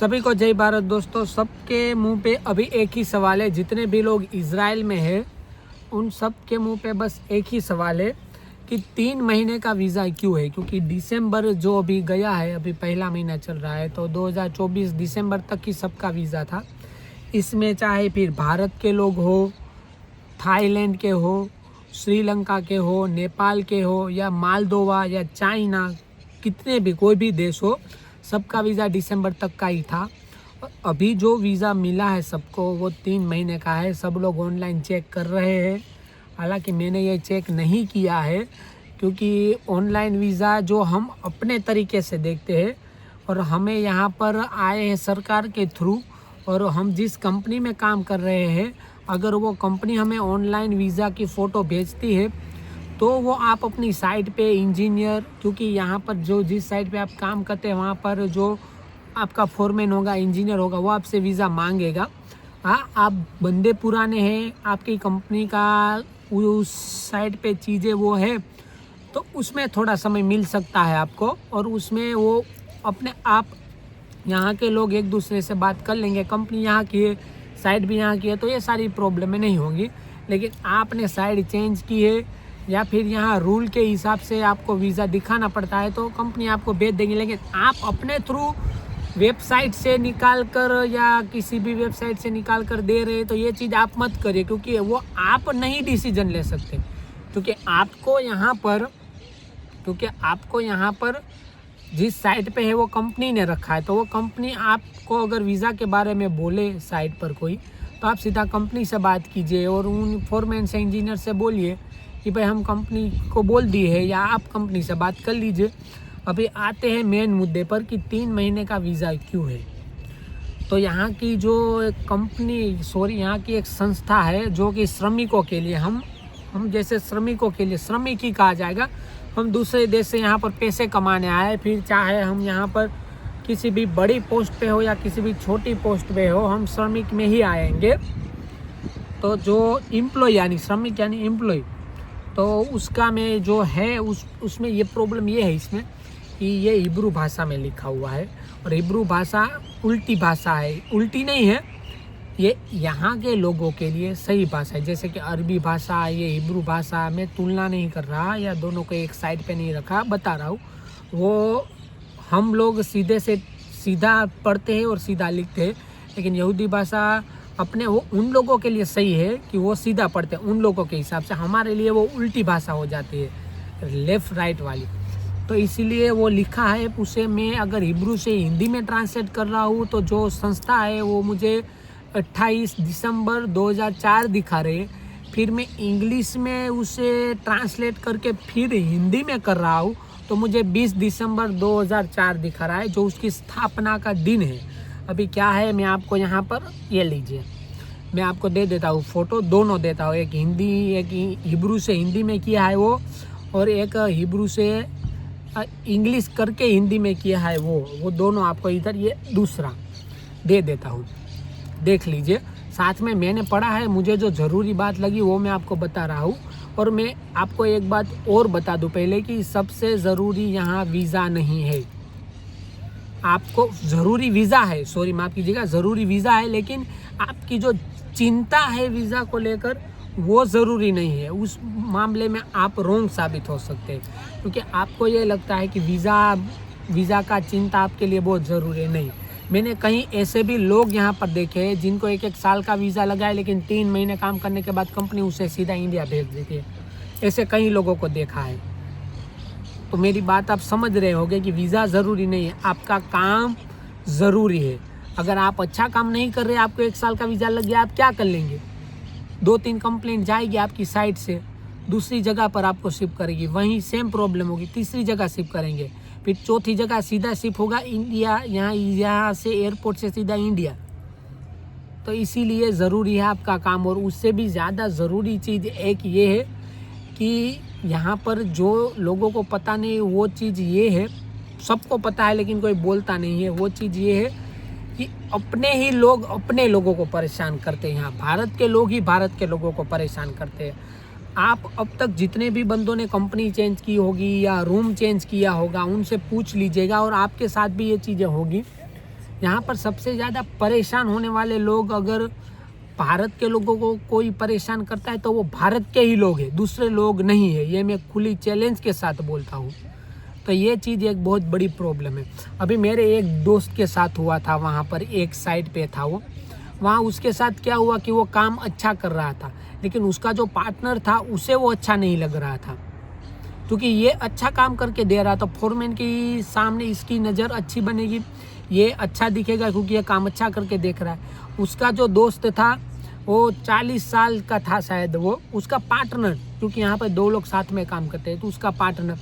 सभी को जय भारत दोस्तों। सबके मुंह पे अभी एक ही सवाल है, जितने भी लोग इजराइल में हैं उन सब के मुंह पे बस एक ही सवाल है कि 3 महीने का वीज़ा क्यों है। क्योंकि दिसंबर जो अभी गया है, अभी पहला महीना चल रहा है, तो 2024 दिसंबर तक ही सबका वीज़ा था। इसमें चाहे फिर भारत के लोग हो, थाईलैंड के हो, श्रीलंका के हो, नेपाल के हो, या मालदोवा या चाइना, कितने भी कोई भी देश हो, सबका वीज़ा दिसंबर तक का ही था। अभी जो वीज़ा मिला है सबको वो 3 महीने का है। सब लोग ऑनलाइन चेक कर रहे हैं। हालांकि मैंने ये चेक नहीं किया है, क्योंकि ऑनलाइन वीज़ा जो हम अपने तरीके से देखते हैं और हमें यहाँ पर आए हैं सरकार के थ्रू, और हम जिस कंपनी में काम कर रहे हैं, अगर वो कंपनी हमें ऑनलाइन वीज़ा की फ़ोटो भेजती है तो वो आप अपनी साइट पे इंजीनियर, क्योंकि यहाँ पर जो जिस साइट पे आप काम करते हैं वहाँ पर जो आपका फोरमैन होगा, इंजीनियर होगा, वो आपसे वीज़ा मांगेगा। हाँ, आप बंदे पुराने हैं, आपकी कंपनी का उस साइट पे चीज़ें वो है, तो उसमें थोड़ा समय मिल सकता है आपको, और उसमें वो अपने आप यहाँ के लोग एक दूसरे से बात कर लेंगे। कंपनी यहाँ की है, साइट भी यहाँ की है, तो ये सारी प्रॉब्लमें नहीं होंगी। लेकिन आपने साइट चेंज की है या फिर यहाँ रूल के हिसाब से आपको वीज़ा दिखाना पड़ता है, तो कंपनी आपको भेज देंगी। लेकिन आप अपने थ्रू वेबसाइट से निकाल कर या किसी भी वेबसाइट से निकाल कर दे रहे, तो ये चीज़ आप मत करिए, क्योंकि वो आप नहीं डिसीजन ले सकते। क्योंकि आपको यहाँ पर जिस साइट पे है वो कंपनी ने रखा है, तो वो कंपनी आपको अगर वीज़ा के बारे में बोले साइट पर कोई, तो आप सीधा कंपनी से बात कीजिए और उन फोरमैन से, इंजीनियर से बोलिए कि भाई हम कंपनी को बोल दिए है, या आप कंपनी से बात कर लीजिए। अभी आते हैं मेन मुद्दे पर कि 3 महीने का वीज़ा क्यों है। तो यहाँ की जो यहाँ की एक संस्था है जो कि श्रमिकों के लिए, हम जैसे श्रमिकों के लिए, श्रमिक ही कहा जाएगा। हम दूसरे देश से यहाँ पर पैसे कमाने आए, फिर चाहे हम यहाँ पर किसी भी बड़ी पोस्ट पे हो या किसी भी छोटी पोस्ट पे हो, हम श्रमिक में ही आएंगे। तो जो एम्प्लॉय यानी श्रमिक यानी एम्प्लॉय, तो उसका में जो है उसमें ये प्रॉब्लम ये है इसमें कि ये हिब्रू भाषा में लिखा हुआ है, और हिब्रू भाषा उल्टी भाषा है। उल्टी नहीं है, ये यहाँ के लोगों के लिए सही भाषा है। जैसे कि अरबी भाषा, ये हिब्रू भाषा में तुलना नहीं कर रहा या दोनों को एक साइड पे नहीं रखा, बता रहा हूँ। वो हम लोग सीधे से सीधा पढ़ते हैं और सीधा लिखते हैं, लेकिन यहूदी भाषा अपने वो उन लोगों के लिए सही है कि वो सीधा पढ़ते हैं उन लोगों के हिसाब से। हमारे लिए वो उल्टी भाषा हो जाती है, लेफ़्ट राइट वाली। तो इसीलिए वो लिखा है। उसे मैं अगर हिब्रू से हिंदी में ट्रांसलेट कर रहा हूँ, तो जो संस्था है वो मुझे 28 दिसंबर 2004 दिखा रहे, फिर मैं इंग्लिश में उसे ट्रांसलेट करके फिर हिंदी में कर रहा हूँ, तो मुझे 20 दिसंबर 2004 दिखा रहा है, जो उसकी स्थापना का दिन है। अभी क्या है, मैं आपको यहाँ पर ये लीजिए, मैं आपको दे देता हूँ फ़ोटो, दोनों देता हूँ। एक हिब्रू से हिंदी में किया है वो, और एक हिब्रू से इंग्लिश करके हिंदी में किया है वो दोनों आपको इधर ये दूसरा दे देता हूँ, देख लीजिए। साथ में मैंने पढ़ा है, मुझे जो ज़रूरी बात लगी वो मैं आपको बता रहा हूँ। और मैं आपको एक बात और बता दूँ पहले कि सबसे ज़रूरी यहाँ वीज़ा नहीं है। आपको ज़रूरी वीज़ा है, सॉरी माफ़ कीजिएगा, ज़रूरी वीज़ा है, लेकिन आपकी जो चिंता है वीज़ा को लेकर वो ज़रूरी नहीं है। उस मामले में आप रोंग साबित हो सकते हैं, क्योंकि आपको ये लगता है कि वीज़ा का चिंता आपके लिए बहुत ज़रूरी है। नहीं, मैंने कहीं ऐसे भी लोग यहाँ पर देखे हैं जिनको 1-1 साल का वीज़ा लगा है, लेकिन 3 महीने काम करने के बाद कंपनी उसे सीधा इंडिया भेज देती है। ऐसे कई लोगों को देखा है। तो मेरी बात आप समझ रहे होंगे कि वीज़ा ज़रूरी नहीं है, आपका काम ज़रूरी है। अगर आप अच्छा काम नहीं कर रहे, आपको 1 साल का वीज़ा लग गया, आप क्या कर लेंगे? 2-3 कंप्लेंट जाएगी आपकी साइट से, दूसरी जगह पर आपको शिफ्ट करेगी, वहीं सेम प्रॉब्लम होगी, तीसरी जगह शिफ्ट करेंगे, फिर चौथी जगह सीधा शिफ्ट होगा इंडिया, यहाँ से एयरपोर्ट से सीधा इंडिया। तो इसीलिए ज़रूरी है आपका काम। और उससे भी ज़्यादा ज़रूरी चीज़ एक ये है कि यहाँ पर जो लोगों को पता नहीं, वो चीज़ ये है, सबको पता है लेकिन कोई बोलता नहीं है, वो चीज़ ये है कि अपने ही लोग अपने लोगों को परेशान करते हैं। यहाँ भारत के लोग ही भारत के लोगों को परेशान करते हैं। आप अब तक जितने भी बंदों ने कंपनी चेंज की होगी या रूम चेंज किया होगा, उनसे पूछ लीजिएगा, और आपके साथ भी ये चीज़ें होगी यहाँ पर सबसे ज़्यादा परेशान होने वाले लोग, अगर भारत के लोगों को कोई परेशान करता है तो वो भारत के ही लोग हैं, दूसरे लोग नहीं है। ये मैं खुली चैलेंज के साथ बोलता हूँ। तो ये चीज़ एक बहुत बड़ी प्रॉब्लम है। अभी मेरे एक दोस्त के साथ हुआ था, वहाँ पर एक साइट पे था वो, वहाँ उसके साथ क्या हुआ कि वो काम अच्छा कर रहा था, लेकिन उसका जो पार्टनर था उसे वो अच्छा नहीं लग रहा था, क्योंकि ये अच्छा काम करके दे रहा था। फोरमैन की सामने इसकी नज़र अच्छी बनेगी, ये अच्छा दिखेगा क्योंकि ये काम अच्छा करके देख रहा है। उसका जो दोस्त था वो 40 साल का था शायद, वो उसका पार्टनर, क्योंकि यहाँ पर 2 लोग साथ में काम करते हैं, तो उसका पार्टनर,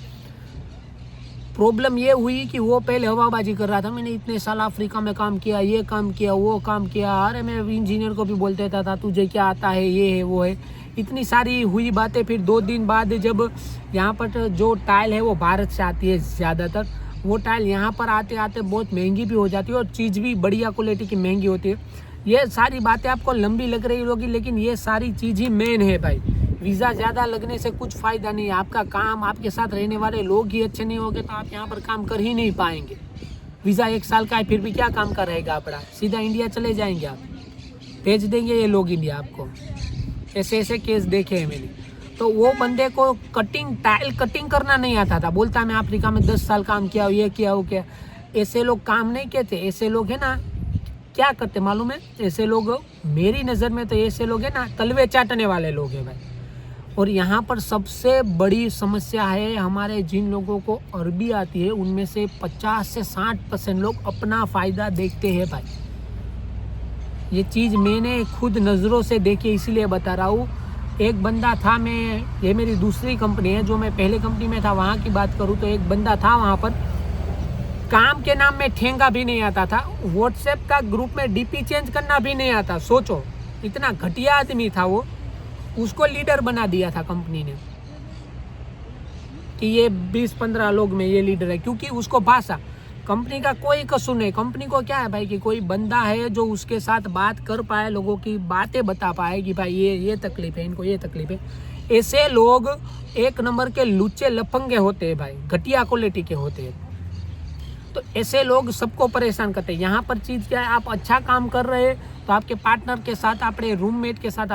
प्रॉब्लम ये हुई कि वो पहले हवाबाजी कर रहा था, मैंने इतने साल अफ्रीका में काम किया, ये काम किया, वो काम किया, अरे मैं इंजीनियर को भी बोल देता था तुझे क्या आता है, ये है वो है, इतनी सारी हुई बातें। फिर 2 दिन बाद जब यहाँ पर जो टाइल है वो भारत से आती है ज़्यादातर, वो टाइल यहाँ पर आते आते बहुत महंगी भी हो जाती है और चीज़ भी बढ़िया क्वालिटी की महंगी होती है। ये सारी बातें आपको लंबी लग रही होगी, लेकिन ये सारी चीज़ ही मेन है भाई। वीज़ा ज़्यादा लगने से कुछ फ़ायदा नहीं है, आपका काम, आपके साथ रहने वाले लोग ही अच्छे नहीं होंगे तो आप यहाँ पर काम कर ही नहीं पाएंगे। वीज़ा 1 साल का है, फिर भी क्या काम का रहेगा आपका, सीधा इंडिया चले जाएंगे आप, भेज देंगे ये लोग इंडिया आपको। ऐसे ऐसे केस देखे हैं मैंने। तो वो बंदे को टाइल कटिंग करना नहीं आता था, बोलता मैं अफ्रीका में 10 साल काम किया, ये किया वो किया। ऐसे लोग काम नहीं कहते, ऐसे लोग है ना क्या करते मालूम है, ऐसे लोग मेरी नज़र में तो ऐसे लोग है ना तलवे चाटने वाले लोग हैं भाई। और यहाँ पर सबसे बड़ी समस्या है, हमारे जिन लोगों को अरबी आती है उनमें से 50 से 60% लोग अपना फ़ायदा देखते हैं भाई। ये चीज़ मैंने खुद नज़रों से देखी, इसीलिए बता रहा हूँ। एक बंदा था, ये मेरी दूसरी कंपनी है, जो मैं पहले कंपनी में था वहाँ की बात करूँ तो एक बंदा था वहाँ पर, काम के नाम में ठेंगा भी नहीं आता था, व्हाट्सएप का ग्रुप में डीपी चेंज करना भी नहीं आता। सोचो इतना घटिया आदमी था वो, उसको लीडर बना दिया था कंपनी ने कि ये 20-15 लोग में ये लीडर है, क्योंकि उसको भाषा, कंपनी का कोई कसूर नहीं। कंपनी को क्या है भाई कि कोई बंदा है जो उसके साथ बात कर पाए, लोगों की बातें बता पाए कि भाई ये तकलीफ है, इनको ये तकलीफ है। ऐसे लोग 1 नंबर के लुच्चे लफंगे होते हैं भाई, घटिया क्वालिटी के होते हैं। तो ऐसे लोग सबको परेशान करते हैं। यहाँ पर चीज़ क्या है, आप अच्छा काम कर रहे हैं तो आपके पार्टनर के साथ, अपने रूममेट के साथ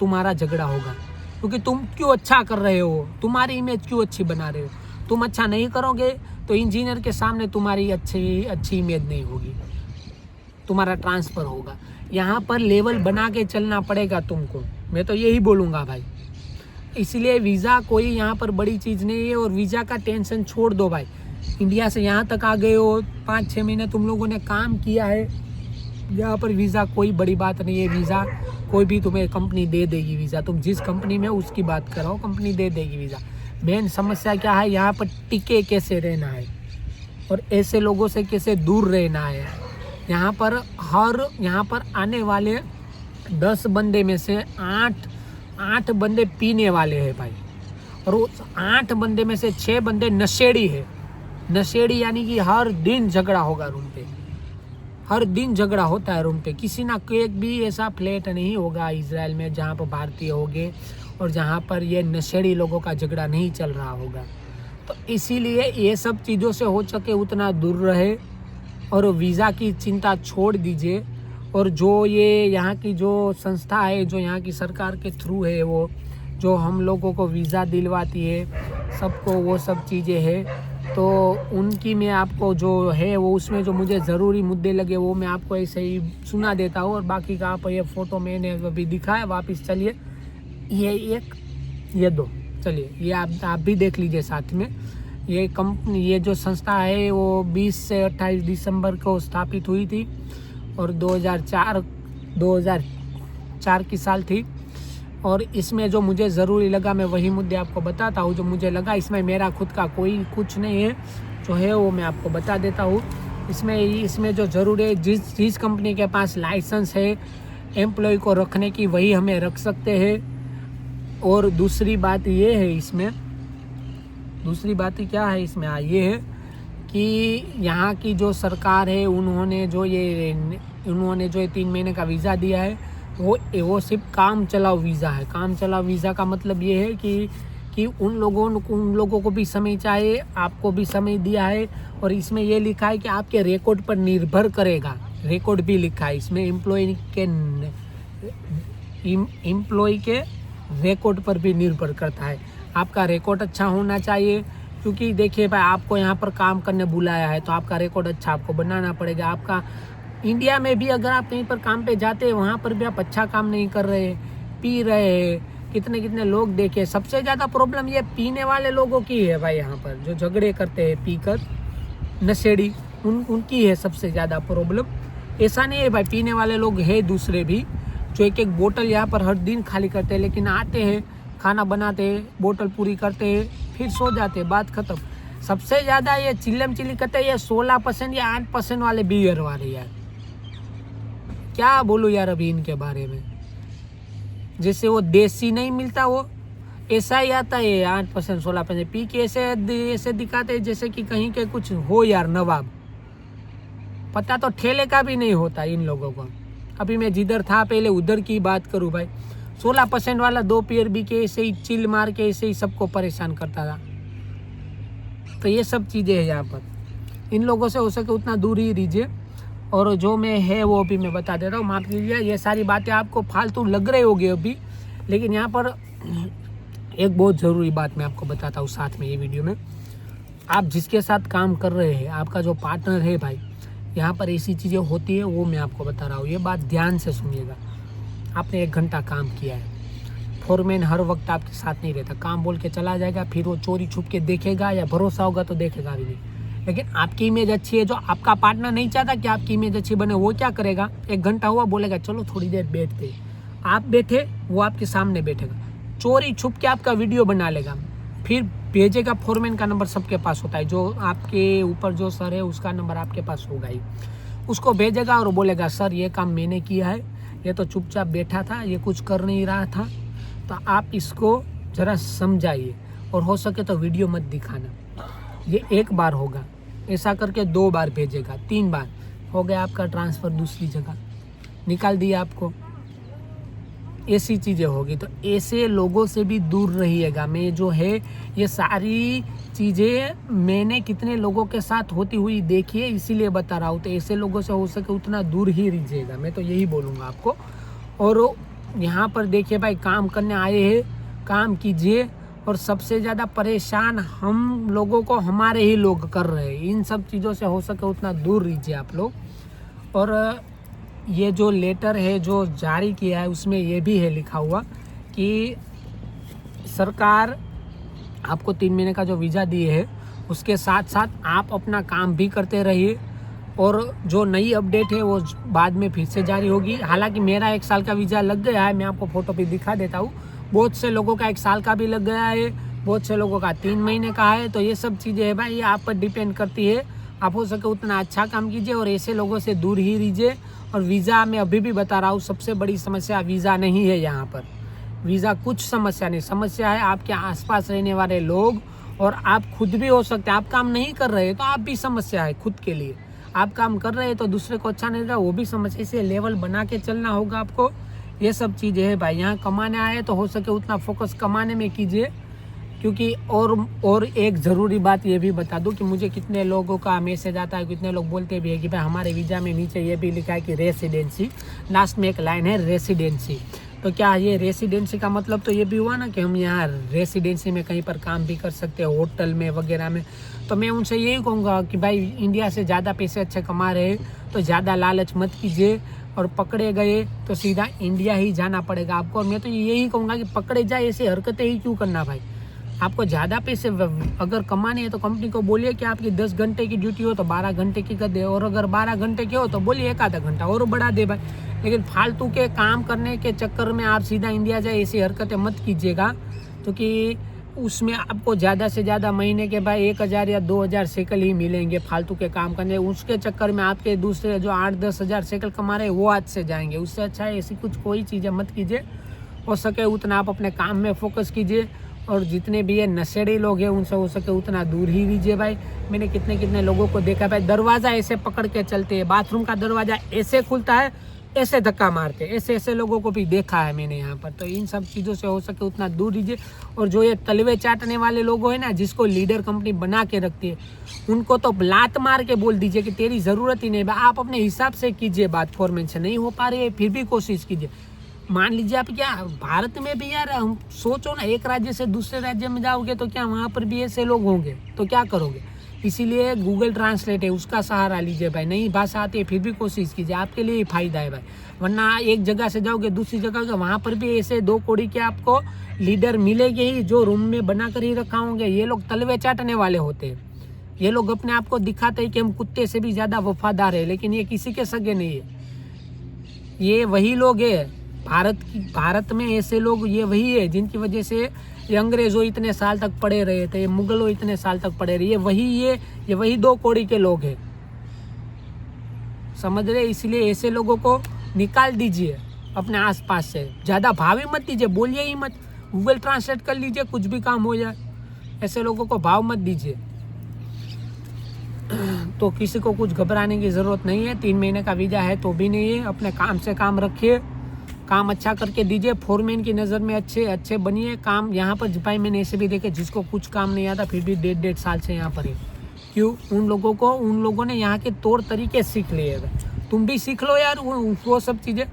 तुम्हारा झगड़ा होगा, क्योंकि तुम क्यों अच्छा कर रहे हो, तुम्हारी इमेज क्यों अच्छी बना रहे हो। तुम अच्छा नहीं करोगे तो इंजीनियर के सामने तुम्हारी अच्छी इमेज नहीं होगी, तुम्हारा ट्रांसफ़र होगा। यहाँ पर लेवल बना के चलना पड़ेगा तुमको, मैं तो यही बोलूँगा भाई। इसलिए वीज़ा कोई यहाँ पर बड़ी चीज़ नहीं है, और वीज़ा का टेंशन छोड़ दो भाई। इंडिया से यहाँ तक आ गए हो, 5-6 महीने तुम लोगों ने काम किया है, यहाँ पर वीज़ा कोई बड़ी बात नहीं है। वीज़ा कोई भी तुम्हें कंपनी दे देगी, वीज़ा तुम जिस कंपनी में उसकी बात करो, कंपनी दे देगी वीज़ा। मेन समस्या क्या है, यहाँ पर टिके कैसे रहना है और ऐसे लोगों से कैसे दूर रहना है। यहाँ पर आने वाले 10 बंदे में से 8 बंदे पीने वाले हैं भाई, और उस 8 बंदे में से 6 बंदे नशेड़ी है। नशेड़ी यानी कि हर दिन झगड़ा होगा रूम पे, हर दिन झगड़ा होता है रूम पे। किसी ना एक भी ऐसा फ्लैट नहीं होगा इजराइल में जहाँ पर भारतीय होंगे और जहाँ पर ये नशेड़ी लोगों का झगड़ा नहीं चल रहा होगा। तो इसीलिए ये सब चीज़ों से हो सके उतना दूर रहे और वीज़ा की चिंता छोड़ दीजिए। और जो ये यहाँ की जो संस्था है, जो यहाँ की सरकार के थ्रू है, वो जो हम लोगों को वीज़ा दिलवाती है, सबको वो सब चीज़ें है, तो उनकी मैं आपको जो है वो उसमें जो मुझे ज़रूरी मुद्दे लगे वो मैं आपको ऐसे ही सुना देता हूँ। और बाकी का आप ये फ़ोटो मैंने अभी दिखाया, वापस चलिए ये 2 चलिए ये आप भी देख लीजिए साथ में। ये कंपनी, ये जो संस्था है वो 20 से 28 दिसंबर को स्थापित हुई थी और 2004 की साल थी। और इसमें जो मुझे ज़रूरी लगा मैं वही मुद्दे आपको बताता हूँ। जो मुझे लगा, इसमें मेरा खुद का कोई कुछ नहीं है, जो है वो मैं आपको बता देता हूँ। इसमें जो ज़रूरी है, जिस कंपनी के पास लाइसेंस है एम्प्लॉय को रखने की, वही हमें रख सकते हैं। और दूसरी बात ये है इसमें, दूसरी बात क्या है इसमें, ये है कि यहाँ की जो सरकार है उन्होंने जो ये 3 महीने का वीज़ा दिया है वो सिर्फ काम चलाओ वीज़ा है। काम चलाओ वीज़ा का मतलब ये है कि कि उन लोगों को भी समय चाहिए, आपको भी समय दिया है। और इसमें ये लिखा है कि आपके रिकॉर्ड पर निर्भर करेगा, रिकॉर्ड भी लिखा है इसमें, एम्प्लॉय के रिकॉर्ड पर भी निर्भर करता है। आपका रिकॉर्ड अच्छा होना चाहिए, क्योंकि देखिए भाई आपको यहाँ पर काम करने बुलाया है तो आपका रिकॉर्ड अच्छा आपको बनाना पड़ेगा। आपका इंडिया में भी अगर आप कहीं पर काम पे जाते हैं, वहाँ पर भी आप अच्छा काम नहीं कर रहे, पी रहे हैं, कितने लोग देखे। सबसे ज़्यादा प्रॉब्लम ये पीने वाले लोगों की है भाई, यहाँ पर जो झगड़े करते हैं पीकर, नशेड़ी, उनकी है सबसे ज़्यादा प्रॉब्लम। ऐसा नहीं है भाई, पीने वाले लोग हैं दूसरे भी जो एक बोतल यहाँ पर हर दिन खाली करते हैं, लेकिन आते हैं, खाना बनाते हैं, बोतल पूरी करते हैं, फिर सो जाते हैं, बात खत्म। सबसे ज़्यादा ये चिल्लम चिल्ली करते हैं ये 16% या 8% वाले बियर वाले। यार क्या बोलूँ यार अभी इनके बारे में, जैसे वो देसी नहीं मिलता वो ऐसा ही आता है, 8% 16% पी के ऐसे दिखाते हैं जैसे कि कहीं के कुछ हो यार नवाब। पता तो ठेले का भी नहीं होता इन लोगों को। अभी मैं जिधर था पहले उधर की बात करूँ भाई, 16% वाला 2 बियर भी के ऐसे ही चिल मार के ऐसे ही सबको परेशान करता था। तो ये सब चीज़ें हैं यहाँ पर, इन लोगों से हो सके उतना दूर ही रहिए। और जो मैं है वो भी मैं बता देता हूँ, माफ कीजिए ये सारी बातें आपको फालतू लग रही होगी अभी, लेकिन यहाँ पर एक बहुत ज़रूरी बात मैं आपको बताता हूँ साथ में ये वीडियो में। आप जिसके साथ काम कर रहे हैं, आपका जो पार्टनर है भाई, यहाँ पर ऐसी चीज़ें होती है वो मैं आपको बता रहा हूँ, ये बात ध्यान से सुनिएगा। आपने 1 घंटा काम किया है, फोरमैन हर वक्त आपके साथ नहीं रहता, काम बोल के चला जाएगा, फिर वो चोरी छुप के देखेगा या भरोसा होगा तो देखेगा भी नहीं। लेकिन आपकी इमेज अच्छी है, जो आपका पार्टनर नहीं चाहता कि आपकी इमेज अच्छी बने, वो क्या करेगा, 1 घंटा हुआ बोलेगा चलो थोड़ी देर बैठते, आप बैठे वो आपके सामने बैठेगा, चोरी छुप के आपका वीडियो बना लेगा, फिर भेजेगा। फोरमैन का नंबर सबके पास होता है, जो आपके ऊपर जो सर है उसका नंबर आपके पास होगा ही, उसको भेजेगा और बोलेगा सर ये काम मैंने किया है, ये तो चुपचाप बैठा था, ये कुछ कर नहीं रहा था, तो आप इसको ज़रा समझाइए और हो सके तो वीडियो मत दिखाना। ये 1 बार होगा, ऐसा करके 2 बार भेजेगा, 3 बार हो गया आपका ट्रांसफ़र दूसरी जगह, निकाल दिया आपको। ऐसी चीज़ें होगी, तो ऐसे लोगों से भी दूर रहिएगा। मैं जो है ये सारी चीज़ें मैंने कितने लोगों के साथ होती हुई देखी है, इसीलिए बता रहा हूँ। तो ऐसे लोगों से हो सके उतना दूर ही रहिएगा, मैं तो यही बोलूँगा आपको। और यहाँ पर देखिए भाई, काम करने आए हैं, काम कीजिए। और सबसे ज़्यादा परेशान हम लोगों को हमारे ही लोग कर रहे हैं, इन सब चीज़ों से हो सके उतना दूर रहिए आप लोग। और ये जो लेटर है जो जारी किया है उसमें ये भी है लिखा हुआ कि सरकार आपको 3 महीने का जो वीज़ा दिए है उसके साथ साथ आप अपना काम भी करते रहिए, और जो नई अपडेट है वो बाद में फिर से जारी होगी। हालांकि मेरा 1 साल का वीज़ा लग गया है, मैं आपको फ़ोटो भी दिखा देता हूँ। बहुत से लोगों का 1 साल का भी लग गया है, बहुत से लोगों का 3 महीने का है। तो ये सब चीज़ें है भाई, ये आप पर डिपेंड करती है। आप हो सके उतना अच्छा काम कीजिए और ऐसे लोगों से दूर ही रहिए। और वीज़ा मैं अभी भी बता रहा हूँ, सबसे बड़ी समस्या वीज़ा नहीं है यहाँ पर। वीज़ा कुछ समस्या नहीं, समस्या है आपके आसपास रहने वाले लोग, और आप खुद भी हो सकते हैं। आप काम नहीं कर रहे तो आप भी समस्या है खुद के लिए, आप काम कर रहे हैं तो दूसरे को अच्छा नहीं लग रहा, वो भी समस्या। इसे लेवल बना के चलना होगा आपको। ये सब चीज़ें है भाई, यहाँ कमाने आए तो हो सके उतना फोकस कमाने में कीजिए। क्योंकि और एक ज़रूरी बात ये भी बता दूं कि मुझे कितने लोगों का मैसेज आता है, कितने लोग बोलते भी है कि भाई हमारे वीज़ा में नीचे ये भी लिखा है कि रेसिडेंसी, लास्ट में एक लाइन है रेसिडेंसी। तो क्या ये रेसिडेंसी का मतलब तो ये भी हुआ ना कि हम यहाँ रेसिडेंसी में कहीं पर काम भी कर सकते हैं, होटल में वगैरह में। तो मैं उनसे यही कहूँगा कि भाई इंडिया से ज़्यादा पैसे अच्छे कमा रहे हैं तो ज़्यादा लालच मत कीजिए, और पकड़े गए तो सीधा इंडिया ही जाना पड़ेगा आपको। और मैं तो यही कहूँगा कि पकड़े जाए ऐसी हरकतें ही क्यों करना भाई। आपको ज़्यादा पैसे अगर कमाने हैं तो कंपनी को बोलिए कि आपकी 10 घंटे की ड्यूटी हो तो 12 घंटे की कर दे, और अगर 12 घंटे की हो तो बोलिए 1 आधा घंटा और बढ़ा दे भाई। लेकिन फालतू के काम करने के चक्कर में आप सीधा इंडिया जाए ऐसी हरकतें मत कीजिएगा, क्योंकि उसमें आपको ज़्यादा से ज़्यादा महीने के भाई 1000 या 2000 शेकल ही मिलेंगे फालतू के काम करने। उसके चक्कर में आपके दूसरे जो 8-10 हज़ार शेकल कमा रहे हैं वो हाथ से जाएंगे। उससे अच्छा है ऐसी कोई चीज़ें मत कीजिए। हो सके उतना आप अपने काम में फोकस कीजिए, और जितने भी ये नशेड़ी लोग हैं उनसे हो सके उतना दूर ही रहिए भाई। मैंने कितने लोगों को देखा भाई, दरवाज़ा ऐसे पकड़ के चलते हैं, बाथरूम का दरवाज़ा ऐसे खुलता है ऐसे धक्का मारते, ऐसे लोगों को भी देखा है मैंने यहाँ पर। तो इन सब चीज़ों से हो सके उतना दूर रहिए। और जो ये तलवे चाटने वाले लोग हैं ना, जिसको लीडर कंपनी बना के रखती है, उनको तो लात मार के बोल दीजिए कि तेरी ज़रूरत ही नहीं। आप अपने हिसाब से कीजिए बात, फॉरमैन से नहीं हो पा रही है फिर भी कोशिश कीजिए। मान लीजिए आप, क्या भारत में भी यार हम सोचो ना, एक राज्य से दूसरे राज्य में जाओगे तो क्या वहाँ पर भी ऐसे लोग होंगे, तो क्या करोगे? इसीलिए गूगल ट्रांसलेट है, उसका सहारा लीजिए भाई। नई भाषा आती है फिर भी कोशिश कीजिए, आपके लिए ही फायदा है भाई। वरना एक जगह से जाओगे दूसरी जगह, वहाँ पर भी ऐसे 2 कौड़ी के आपको लीडर मिलेंगे ही, जो रूम में बना कर ही रखा होंगे। ये लोग तलवे चाटने वाले होते हैं। ये लोग अपने आप को दिखाते हैं कि हम कुत्ते से भी ज़्यादा वफादार है, लेकिन ये किसी के सगे नहीं है। ये वही लोग है भारत में ऐसे लोग, ये वही है जिनकी वजह से ये अंग्रेज़ों इतने साल तक पड़े रहे थे, ये मुगलों इतने साल तक पड़े रहे। ये वही 2 कौड़ी के लोग हैं, समझ रहे? इसलिए ऐसे लोगों को निकाल दीजिए अपने आसपास से। ज़्यादा भाव ही मत दीजिए, बोलिए ही मत, गूगल ट्रांसलेट कर लीजिए, कुछ भी काम हो जाए। ऐसे लोगों को भाव मत दीजिए। तो किसी को कुछ घबराने की ज़रूरत नहीं है। 3 महीने का वीज़ा है तो भी नहीं है। अपने काम से काम रखिए, काम अच्छा करके दीजिए। फोरमैन की नज़र में अच्छे बनिए। काम यहाँ पर भाई मैंने ऐसे भी देखे जिसको कुछ काम नहीं आता फिर भी 1.5 साल से यहाँ पर है। क्यों? उन लोगों ने यहाँ के तौर तरीके सीख लिए। तुम भी सीख लो यार वो सब चीज़ें।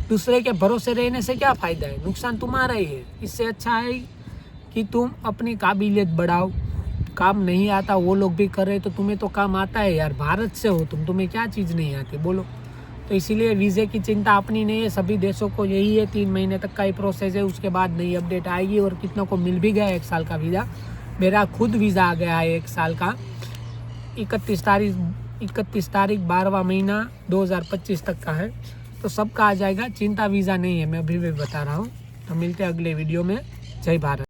दूसरे के भरोसे रहने से क्या फ़ायदा है? नुकसान तुम्हारा ही है। इससे अच्छा है कि तुम अपनी काबिलियत बढ़ाओ। काम नहीं आता वो लोग भी कर रहे, तो तुम्हें तो काम आता है यार। भारत से हो तुम्हें क्या चीज़ नहीं आती बोलो? तो इसीलिए वीज़े की चिंता अपनी नहीं है, सभी देशों को यही है। 3 महीने तक का ही प्रोसेस है, उसके बाद नई अपडेट आएगी। और कितनों को मिल भी गया 1 साल का वीज़ा। मेरा खुद वीज़ा आ गया है 1 साल का। 31 तारीख 12वां महीना 2025 तक का है, तो सबका आ जाएगा। चिंता वीज़ा नहीं है, मैं अभी भी बता रहा हूँ। तो मिलते हैं अगले वीडियो में। जय भारत।